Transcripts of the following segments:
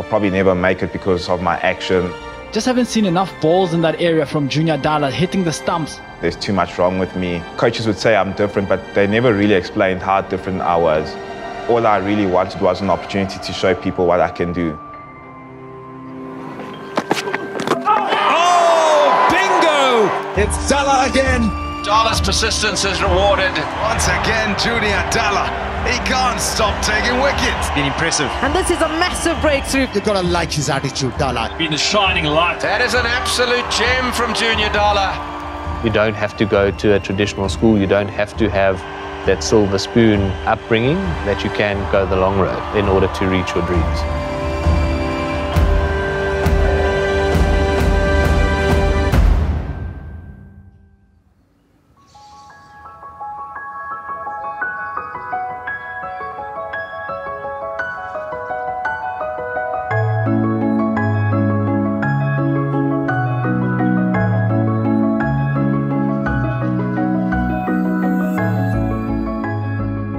probably never make it because of my action. Just haven't seen enough balls in that area from junior Dala hitting the stumps. There's too much wrong with me. Coaches would say I'm different, but they never really explained how different I was. All I really wanted was an opportunity to show people what I can do. Oh, bingo! It's Dala again. Dala's persistence is rewarded. Once again, Junior Dala. He can't stop taking wickets. Been impressive. And this is a massive breakthrough. You've got to like his attitude, Dala. Been a shining light. That is an absolute gem from Junior Dala. You don't have to go to a traditional school. You don't have to have that silver spoon upbringing, that you can go the long road in order to reach your dreams.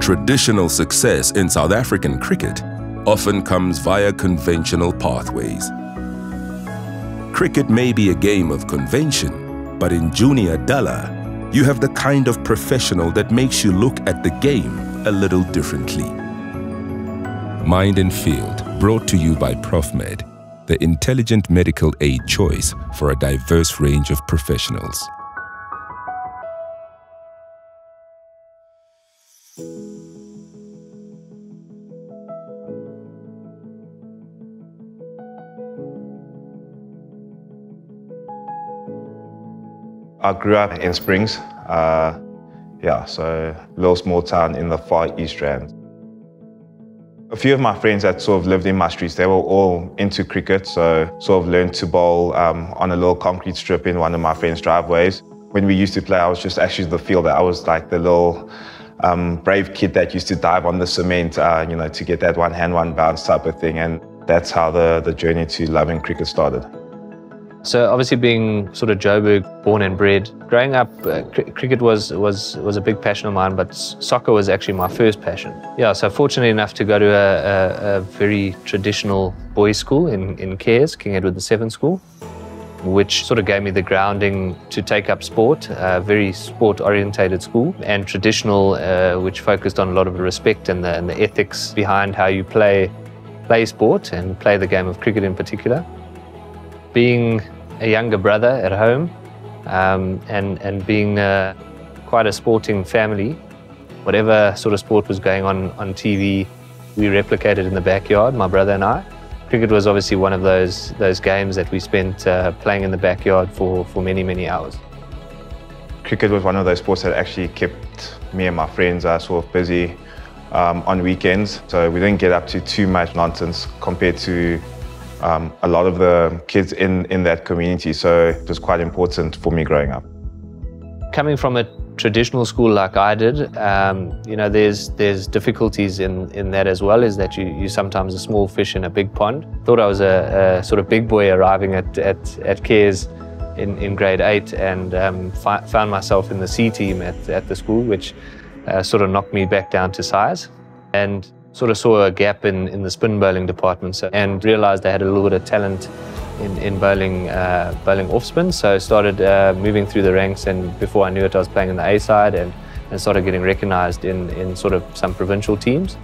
Traditional success in South African cricket often comes via conventional pathways. Cricket may be a game of convention, but in Junior Dala, you have the kind of professional that makes you look at the game a little differently. Mind and Field, brought to you by Profmed, the intelligent medical aid choice for a diverse range of professionals. I grew up in Springs, so a little small town in the far East Rand. A few of my friends that sort of lived in my streets, they were all into cricket, so sort of learned to bowl on a little concrete strip in one of my friends' driveways. When we used to play, I was just actually the fielder. I was like the little brave kid that used to dive on the cement, to get that one hand, one bounce type of thing, and that's how the journey to loving cricket started. So obviously being sort of Joburg, born and bred, growing up, cricket was a big passion of mine, but soccer was actually my first passion. Yeah, so fortunate enough to go to a very traditional boys' school in Cairns, King Edward VII School, which sort of gave me the grounding to take up sport, a very sport-orientated school, and traditional, which focused on a lot of the respect and the ethics behind how you play sport and play the game of cricket in particular. Being a younger brother at home and being quite a sporting family, whatever sort of sport was going on TV, we replicated in the backyard, my brother and I. Cricket was obviously one of those games that we spent playing in the backyard for many, many hours. Cricket was one of those sports that actually kept me and my friends sort of busy on weekends, so we didn't get up to too much nonsense compared to a lot of the kids in that community, so it was quite important for me growing up. Coming from a traditional school like I did, there's difficulties in that as well, is that you're sometimes a small fish in a big pond. Thought I was a sort of big boy arriving at Cairns in grade 8 and found myself in the C team at the school, which sort of knocked me back down to size. And sort of saw a gap in the spin bowling department and realized I had a little bit of talent in bowling off spin, so started moving through the ranks, and before I knew it I was playing in the A side and started getting recognized in sort of some provincial teams.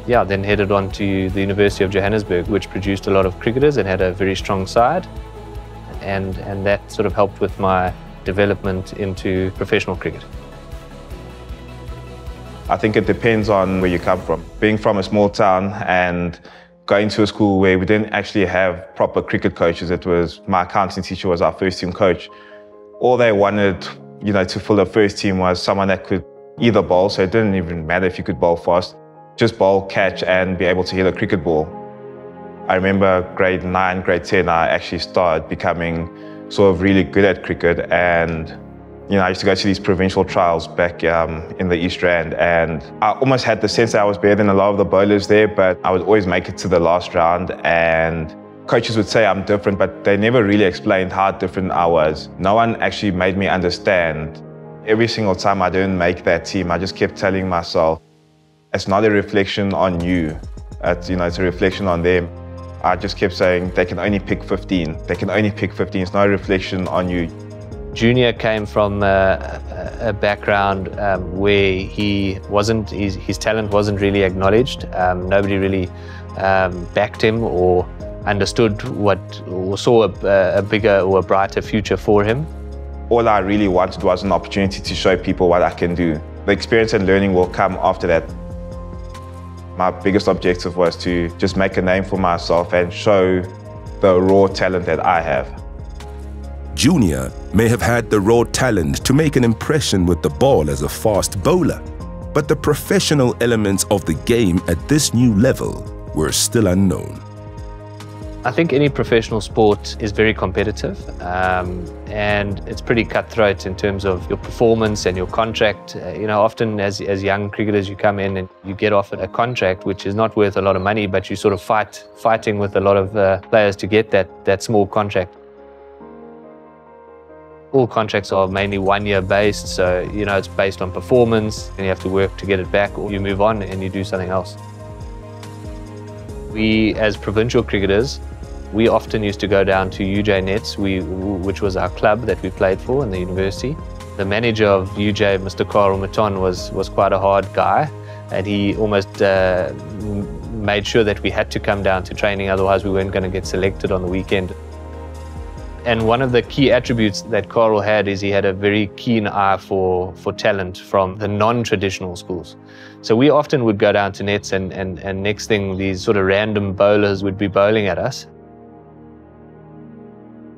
Yeah, then headed on to the University of Johannesburg, which produced a lot of cricketers and had a very strong side, and that sort of helped with my development into professional cricket. I think it depends on where you come from. Being from a small town and going to a school where we didn't actually have proper cricket coaches, it was my accounting teacher was our first team coach. All they wanted, to fill the first team was someone that could either bowl, so it didn't even matter if you could bowl fast, just bowl, catch, and be able to hit a cricket ball. I remember grade 9, grade 10, I actually started becoming sort of really good at cricket, and I used to go to these provincial trials back in the East Rand, and I almost had the sense that I was better than a lot of the bowlers there, but I would always make it to the last round, and coaches would say I'm different, but they never really explained how different I was. No one actually made me understand. Every single time I didn't make that team, I just kept telling myself, it's not a reflection on you, it's a reflection on them. I just kept saying, they can only pick 15. They can only pick 15. It's no reflection on you. Junior came from a background where his talent wasn't really acknowledged. Nobody really backed him or understood or saw a bigger or a brighter future for him. All I really wanted was an opportunity to show people what I can do. The experience and learning will come after that. My biggest objective was to just make a name for myself and show the raw talent that I have. Junior may have had the raw talent to make an impression with the ball as a fast bowler, but the professional elements of the game at this new level were still unknown. I think any professional sport is very competitive and it's pretty cutthroat in terms of your performance and your contract. Often as young cricketers you come in and you get offered a contract which is not worth a lot of money, but you sort of fighting with a lot of players to get that small contract. All contracts are mainly 1 year based, so it's based on performance and you have to work to get it back, or you move on and you do something else. We, as provincial cricketers, we often used to go down to UJ Nets, which was our club that we played for in the university. The manager of UJ, Mr. Karel Maton, was quite a hard guy, and he almost made sure that we had to come down to training, otherwise we weren't going to get selected on the weekend. And one of the key attributes that Karel had is he had a very keen eye for talent from the non-traditional schools. So we often would go down to nets and next thing, these sort of random bowlers would be bowling at us.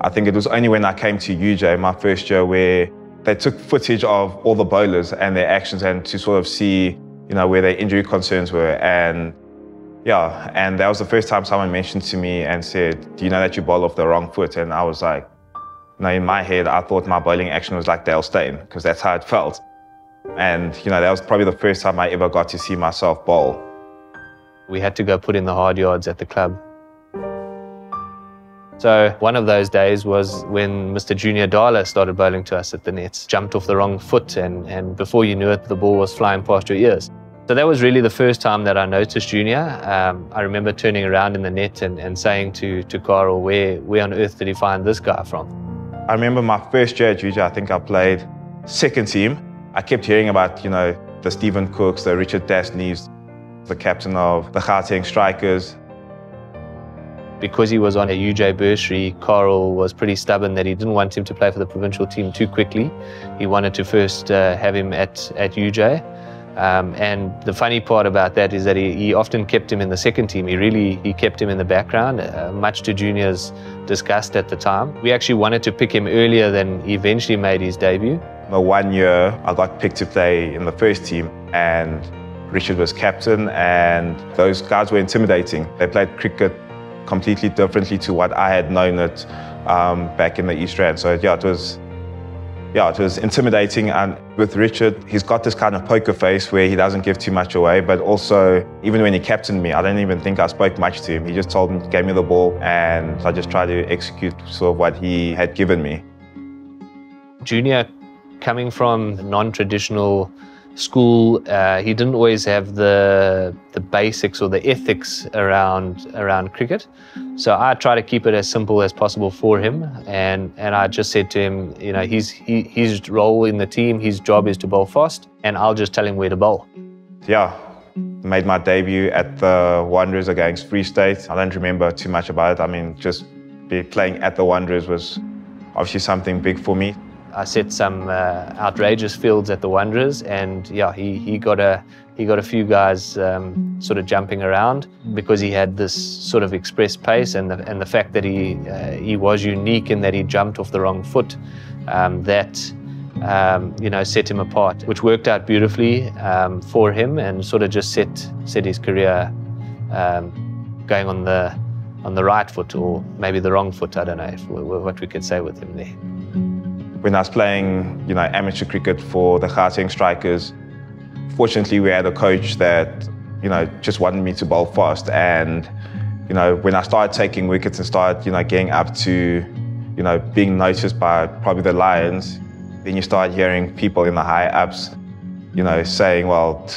I think it was only when I came to UJ, my first year, where they took footage of all the bowlers and their actions and to sort of see, where their injury concerns were. And that was the first time someone mentioned to me and said, do you know that you bowl off the wrong foot? And I was like, in my head, I thought my bowling action was like Dale Steyn, because that's how it felt. And, that was probably the first time I ever got to see myself bowl. We had to go put in the hard yards at the club. So one of those days was when Mr. Junior Dala started bowling to us at the nets, jumped off the wrong foot, and before you knew it, the ball was flying past your ears. So that was really the first time that I noticed Junior. I remember turning around in the net and saying to Karel, where on earth did he find this guy from? I remember my first year at UJ, I think I played second team. I kept hearing about, the Stephen Cooks, the Richard Neves, the captain of the Gauteng Strikers. Because he was on a UJ bursary, Karel was pretty stubborn that he didn't want him to play for the provincial team too quickly. He wanted to first have him at UJ. And the funny part about that is that he often kept him in the second team. He kept him in the background, much to Junior's disgust at the time. We actually wanted to pick him earlier than he eventually made his debut. The 1 year I got picked to play in the first team, and Richard was captain, and those guys were intimidating. They played cricket completely differently to what I had known it back in the East Rand. So it was intimidating. And with Richard, he's got this kind of poker face where he doesn't give too much away, but also even when he captained me, I don't even think I spoke much to him. He just gave me the ball, and I just tried to execute sort of what he had given me. Junior, coming from a non-traditional school, he didn't always have the basics or the ethics around cricket. So I try to keep it as simple as possible for him, and I just said to him, his role in the team, his job is to bowl fast, and I'll just tell him where to bowl. Made my debut at the Wanderers against Free State. I don't remember too much about it. I mean, just playing at the Wanderers was obviously something big for me. I set some outrageous fields at the Wanderers, and he got a few guys sort of jumping around because he had this sort of express pace, and the fact that he was unique in that he jumped off the wrong foot, set him apart, which worked out beautifully for him, and sort of just set his career going on the right foot, or maybe the wrong foot. I don't know what we could say with him there. When I was playing, amateur cricket for the Gauteng Strikers, fortunately we had a coach that, just wanted me to bowl fast. And, when I started taking wickets and started, getting up to, being noticed by probably the Lions, then you start hearing people in the high ups, saying, well,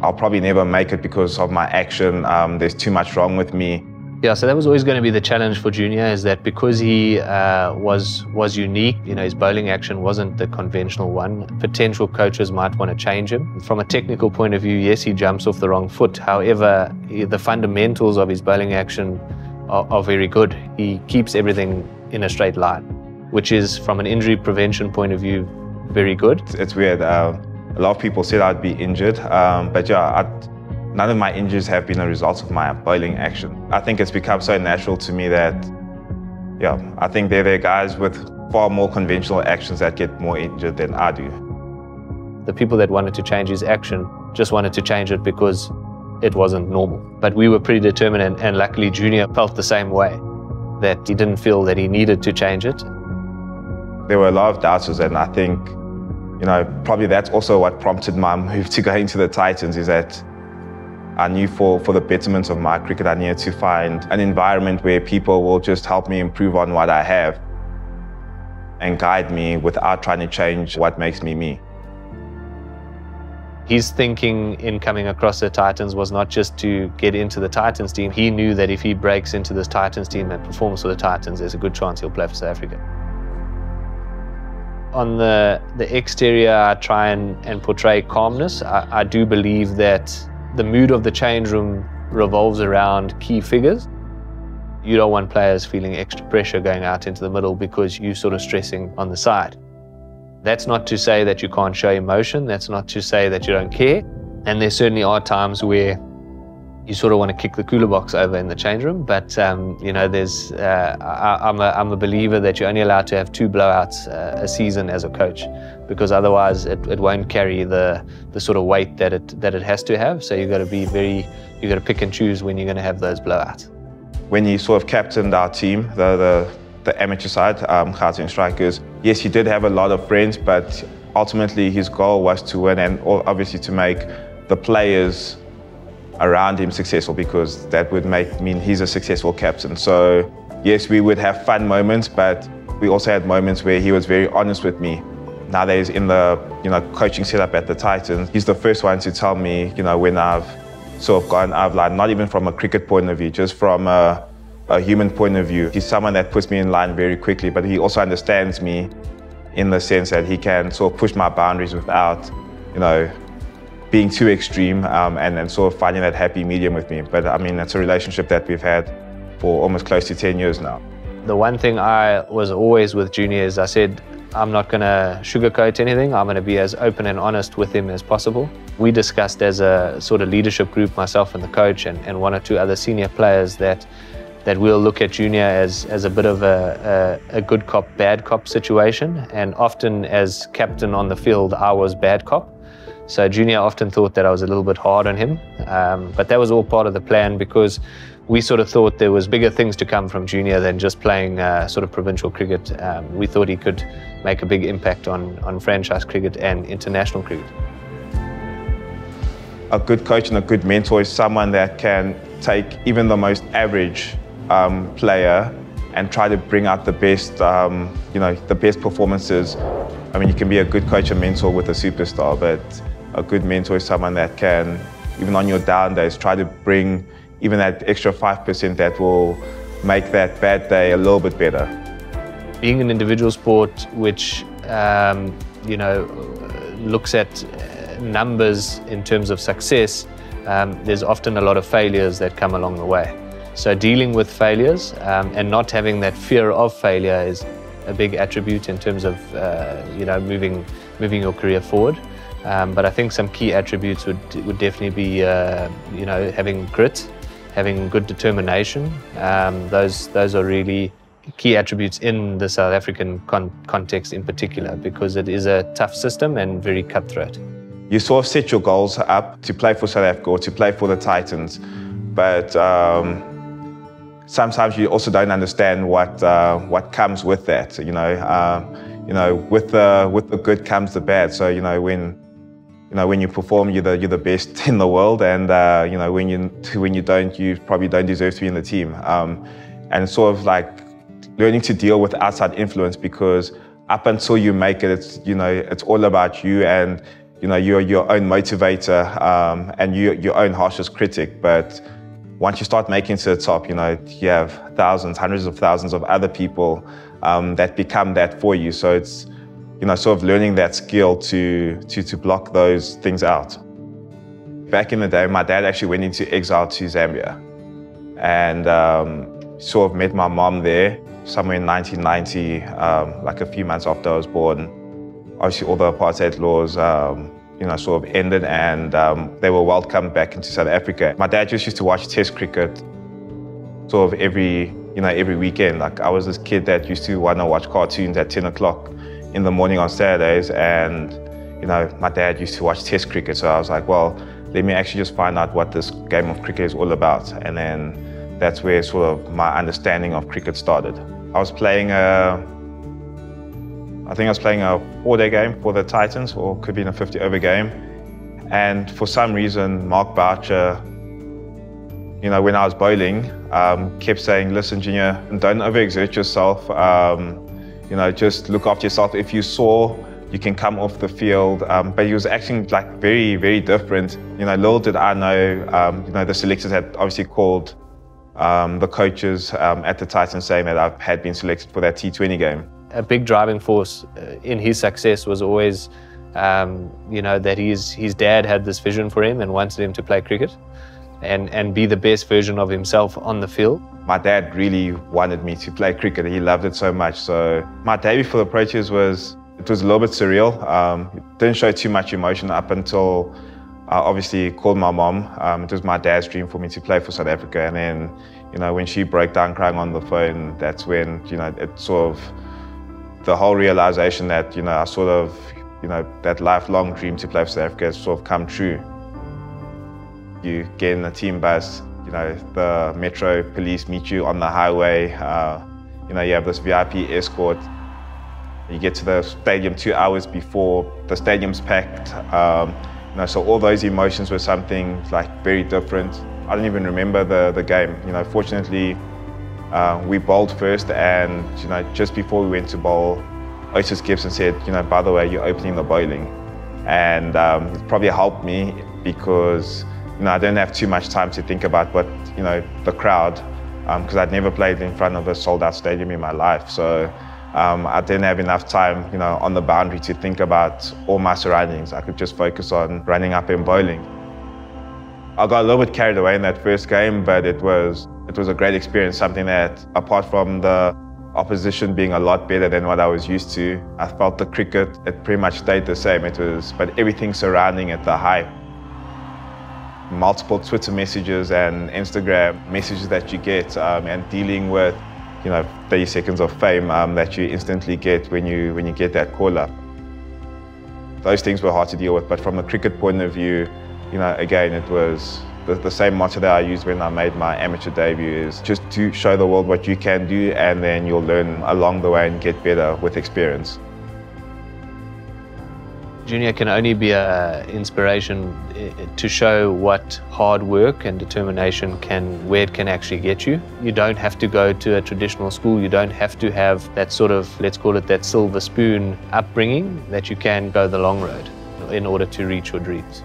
I'll probably never make it because of my action. There's too much wrong with me. Yeah, so that was always going to be the challenge for Junior, is that because he was unique, his bowling action wasn't the conventional one. Potential coaches might want to change him. From a technical point of view, yes, he jumps off the wrong foot. However, the fundamentals of his bowling action are very good. He keeps everything in a straight line, which is, from an injury prevention point of view, very good. It's weird. A lot of people said I'd be injured, but yeah, none of my injuries have been a result of my bowling action. I think it's become so natural to me that, yeah, I think there are guys with far more conventional actions that get more injured than I do. The people that wanted to change his action just wanted to change it because it wasn't normal. But we were pretty determined, and luckily Junior felt the same way, that he didn't feel that he needed to change it. There were a lot of doubters, and I think, probably that's also what prompted my move to go into the Titans, is that I knew for the betterment of my cricket, I needed to find an environment where people will just help me improve on what I have and guide me without trying to change what makes me me. His thinking in coming across the Titans was not just to get into the Titans team. He knew that if he breaks into this Titans team and performs for the Titans, there's a good chance he'll play for South Africa. On the exterior, I try and portray calmness. I do believe that the mood of the change room revolves around key figures. You don't want players feeling extra pressure going out into the middle because you're sort of stressing on the side. That's not to say that you can't show emotion. That's not to say that you don't care. And there certainly are times where you sort of want to kick the cooler box over in the change room. But, I'm a believer that you're only allowed to have 2 blowouts a season as a coach, because otherwise it won't carry the sort of weight that it has to have. So you've got to pick and choose when you're going to have those blowouts. When he sort of captained our team, the amateur side, Gauteng Strikers, yes, he did have a lot of friends, but ultimately his goal was to win, and obviously to make the players around him successful, because that would mean he's a successful captain. So yes, we would have fun moments, but we also had moments where he was very honest with me. Nowadays in the coaching setup at the Titans, he's the first one to tell me, when I've sort of gone out of line, not even from a cricket point of view, just from a human point of view. He's someone that puts me in line very quickly, but he also understands me in the sense that he can sort of push my boundaries without, being too extreme, and sort of finding that happy medium with me. But I mean, it's a relationship that we've had for almost close to 10 years now. The one thing I was always with Junior is I said, I'm not going to sugarcoat anything. I'm going to be as open and honest with him as possible. We discussed as a sort of leadership group, myself and the coach and 1 or 2 other senior players, that we'll look at Junior as a bit of a good cop, bad cop situation. And often as captain on the field, I was bad cop. So Junior often thought that I was a little bit hard on him, but that was all part of the plan, because we sort of thought there was bigger things to come from Junior than just playing sort of provincial cricket. We thought he could make a big impact on franchise cricket and international cricket. A good coach and a good mentor is someone that can take even the most average player and try to bring out the best, the best performances. I mean, you can be a good coach and mentor with a superstar, but a good mentor is someone that can, even on your down days, try to bring even that extra 5% that will make that bad day a little bit better. Being an individual sport which, looks at numbers in terms of success, there's often a lot of failures that come along the way. So dealing with failures and not having that fear of failure is a big attribute in terms of moving your career forward. But I think some key attributes would definitely be having grit, having good determination. Those are really key attributes in the South African context in particular, because it is a tough system and very cutthroat. You sort of set your goals up to play for South Africa or to play for the Titans, but sometimes you also don't understand what comes with that. With the good comes the bad. So when you perform, you're the best in the world, and when you don't, you probably don't deserve to be in the team. And it's sort of like learning to deal with outside influence, because up until you make it, it's all about you, and you're your own motivator and your own harshest critic. But once you start making it to the top, you have thousands, hundreds of thousands of other people that become that for you. So it's, sort of learning that skill to block those things out. Back in the day, my dad actually went into exile to Zambia and sort of met my mom there somewhere in 1990, like a few months after I was born. Obviously, all the apartheid laws, sort of ended, and they were welcomed back into South Africa. My dad just used to watch Test cricket sort of every weekend. Like, I was this kid that used to want to watch cartoons at 10 o'clock in the morning on Saturdays, and my dad used to watch Test cricket. So I was like, well, let me actually just find out what this game of cricket is all about. And then that's where sort of my understanding of cricket started. I was playing a 4-day game for the Titans, or could be in a 50-over game. And for some reason, Mark Boucher, when I was bowling, kept saying, listen, Junior, don't overexert yourself. Just look after yourself. If you saw, you can come off the field. But he was acting like very, very different. Little did I know, the selectors had obviously called the coaches at the Titans saying that I had been selected for that T20 game. A big driving force in his success was always, that his dad had this vision for him and wanted him to play cricket and be the best version of himself on the field. My dad really wanted me to play cricket. He loved it so much. So my day before the Proteas was a little bit surreal. It didn't show too much emotion up until I obviously called my mom. It was my dad's dream for me to play for South Africa. And then, when she broke down crying on the phone, that's when, it sort of, the whole realization that, I sort of, that lifelong dream to play for South Africa has sort of come true. You get in a team bus, the Metro police meet you on the highway, you have this VIP escort. You get to the stadium 2 hours before, the stadium's packed. So all those emotions were something like very different. I don't even remember the game. Fortunately, we bowled first, and just before we went to bowl, Otis Gibson said, by the way, you're opening the bowling. And it probably helped me because I didn't have too much time to think about what, the crowd, because I'd never played in front of a sold-out stadium in my life. So I didn't have enough time, on the boundary to think about all my surroundings. I could just focus on running up and bowling. I got a little bit carried away in that first game, but it was a great experience, something that, apart from the opposition being a lot better than what I was used to, I felt the cricket, it pretty much stayed the same. But everything surrounding it, the hype, multiple Twitter messages and Instagram messages that you get, and dealing with, 30 seconds of fame that you instantly get when you get that call up. Those things were hard to deal with, but from a cricket point of view, again, it was the same motto that I used when I made my amateur debut, is just to show the world what you can do, and then you'll learn along the way and get better with experience. Junior can only be an inspiration to show what hard work and determination where it can actually get you. You don't have to go to a traditional school. You don't have to have that sort of, let's call it that silver spoon upbringing, that you can go the long road in order to reach your dreams.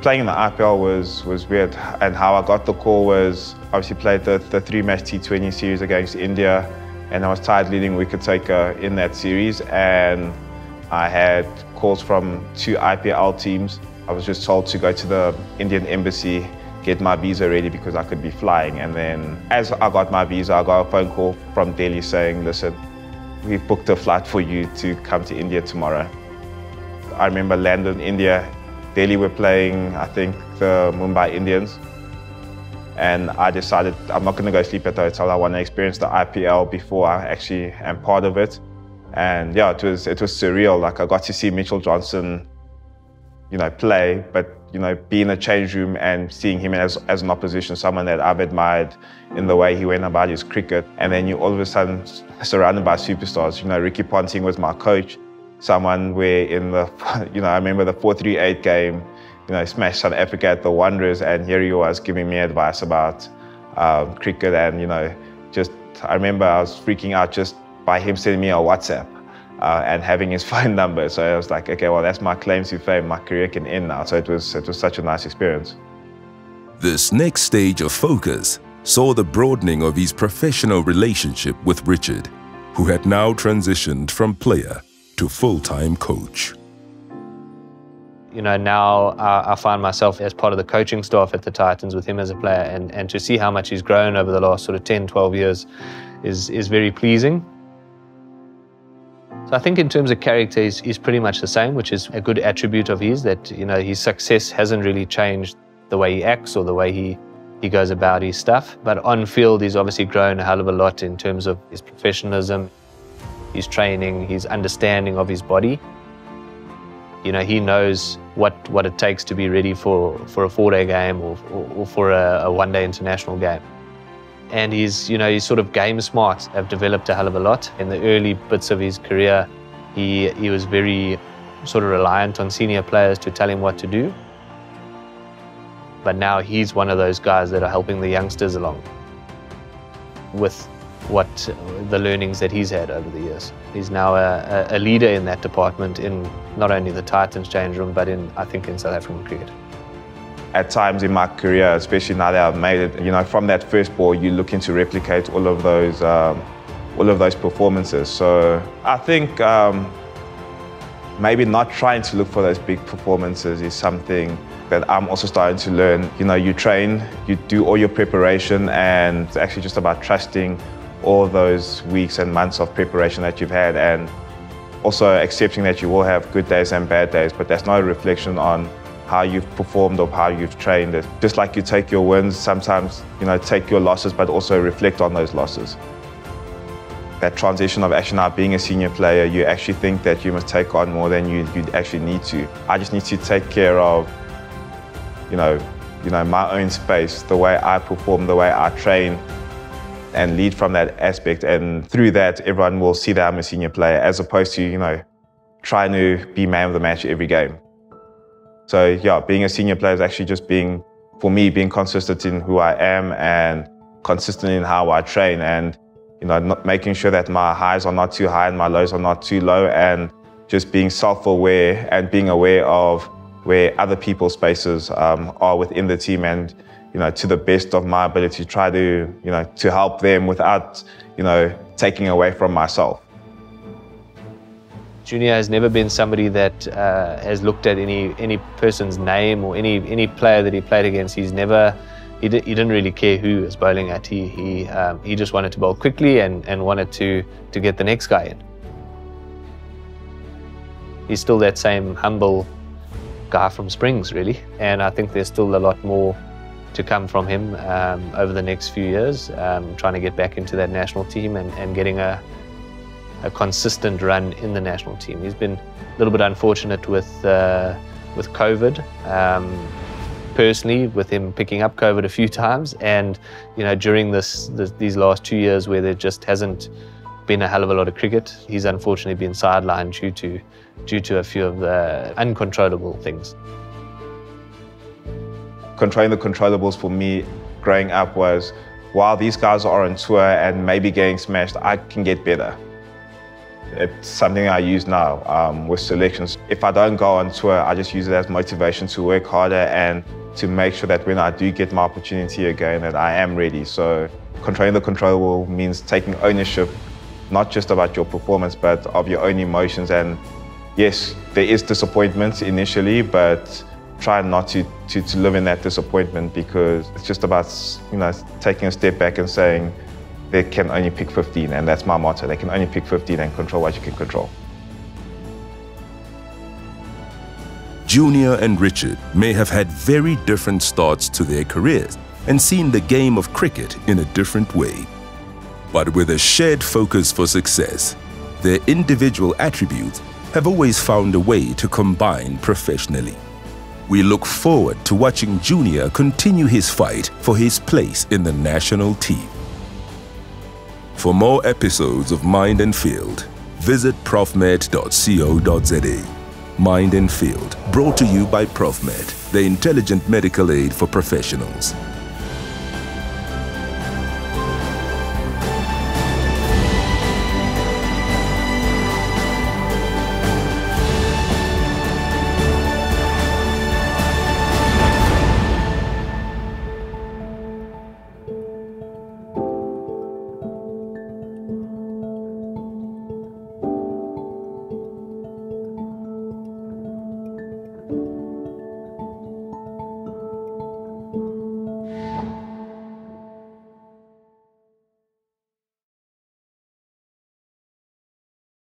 Playing in the IPL was weird, and how I got the call was obviously played the 3-match T20 series against India, and I was tied leading wicket taker in that series, and I had calls from 2 IPL teams. I was just told to go to the Indian embassy, get my visa ready because I could be flying. And then as I got my visa, I got a phone call from Delhi saying, listen, we've booked a flight for you to come to India tomorrow. I remember landing in India. Delhi were playing, I think, the Mumbai Indians. And I decided I'm not going to go sleep at the hotel. I want to experience the IPL before I actually am part of it. And yeah, it was surreal. Like, I got to see Mitchell Johnson, play, but be in a change room and seeing him as an opposition, someone that I've admired in the way he went about his cricket. And then you all of a sudden surrounded by superstars. Ricky Ponting was my coach, someone where in the, I remember the 4-3-8 game, smashed South Africa at the Wanderers, and here he was giving me advice about cricket. And I remember I was freaking out just by him sending me a WhatsApp and having his phone number. So I was like, okay, well, that's my claim to fame. My career can end now. So it was such a nice experience. This next stage of focus saw the broadening of his professional relationship with Richard, who had now transitioned from player to full-time coach. You know, now I find myself as part of the coaching staff at the Titans with him as a player, and to see how much he's grown over the last sort of 10, 12 years is very pleasing. So I think in terms of character, he's pretty much the same, which is a good attribute of his, that, you know, his success hasn't really changed the way he acts or the way he goes about his stuff. But on field, he's obviously grown a hell of a lot in terms of his professionalism, his training, his understanding of his body. You know, he knows what it takes to be ready for a 4-day game or for a 1-day international game. And his sort of game smarts have developed a hell of a lot. In the early bits of his career, he was very sort of reliant on senior players to tell him what to do. But now he's one of those guys that are helping the youngsters along with the learnings that he's had over the years. He's now a leader in that department in not only the Titans change room, but I think in South African cricket. At times in my career, especially now that I've made it, you know, from that first ball, you're looking to replicate all of those performances. So I think maybe not trying to look for those big performances is something that I'm also starting to learn. You know, you train, you do all your preparation, and it's actually just about trusting all those weeks and months of preparation that you've had, and also accepting that you will have good days and bad days, but that's not a reflection on how you've performed or how you've trained. It just like you take your wins, sometimes, you know, take your losses, but also reflect on those losses. That transition of actually now being a senior player, you actually think that you must take on more than you actually need to. I just need to take care of, you know, my own space, the way I perform, the way I train, and lead from that aspect. And through that, everyone will see that I'm a senior player, as opposed to, you know, trying to be man of the match every game. So yeah, being a senior player is actually just being consistent in who I am and consistent in how I train, and, you know, not making sure that my highs are not too high and my lows are not too low, and just being self-aware and being aware of where other people's spaces are within the team, and, you know, to the best of my ability, try to, you know, to help them without, you know, taking away from myself. Junior has never been somebody that has looked at any person's name or any player that he played against. He didn't really care who he was bowling at. He just wanted to bowl quickly and wanted to get the next guy in. He's still that same humble guy from Springs, really, and I think there's still a lot more to come from him over the next few years, trying to get back into that national team and getting a consistent run in the national team. He's been a little bit unfortunate with COVID, personally, with him picking up COVID a few times, and, you know, during these last 2 years where there just hasn't been a hell of a lot of cricket, he's unfortunately been sidelined due to a few of the uncontrollable things. Controlling the controllables for me growing up was, while these guys are on tour and maybe getting smashed, I can get better. It's something I use now with selections. If I don't go on tour, I just use it as motivation to work harder and to make sure that when I do get my opportunity again, that I am ready. So controlling the controllable means taking ownership, not just about your performance, but of your own emotions. And yes, there is disappointment initially, but try not to live in that disappointment, because it's just about, you know, taking a step back and saying, they can only pick 15, and that's my motto. They can only pick 15 and control what you can control. Junior and Richard may have had very different starts to their careers and seen the game of cricket in a different way. But with a shared focus for success, their individual attributes have always found a way to combine professionally. We look forward to watching Junior continue his fight for his place in the national team. For more episodes of Mind and Field, visit profmed.co.za. Mind and Field, brought to you by Profmed, the intelligent medical aid for professionals.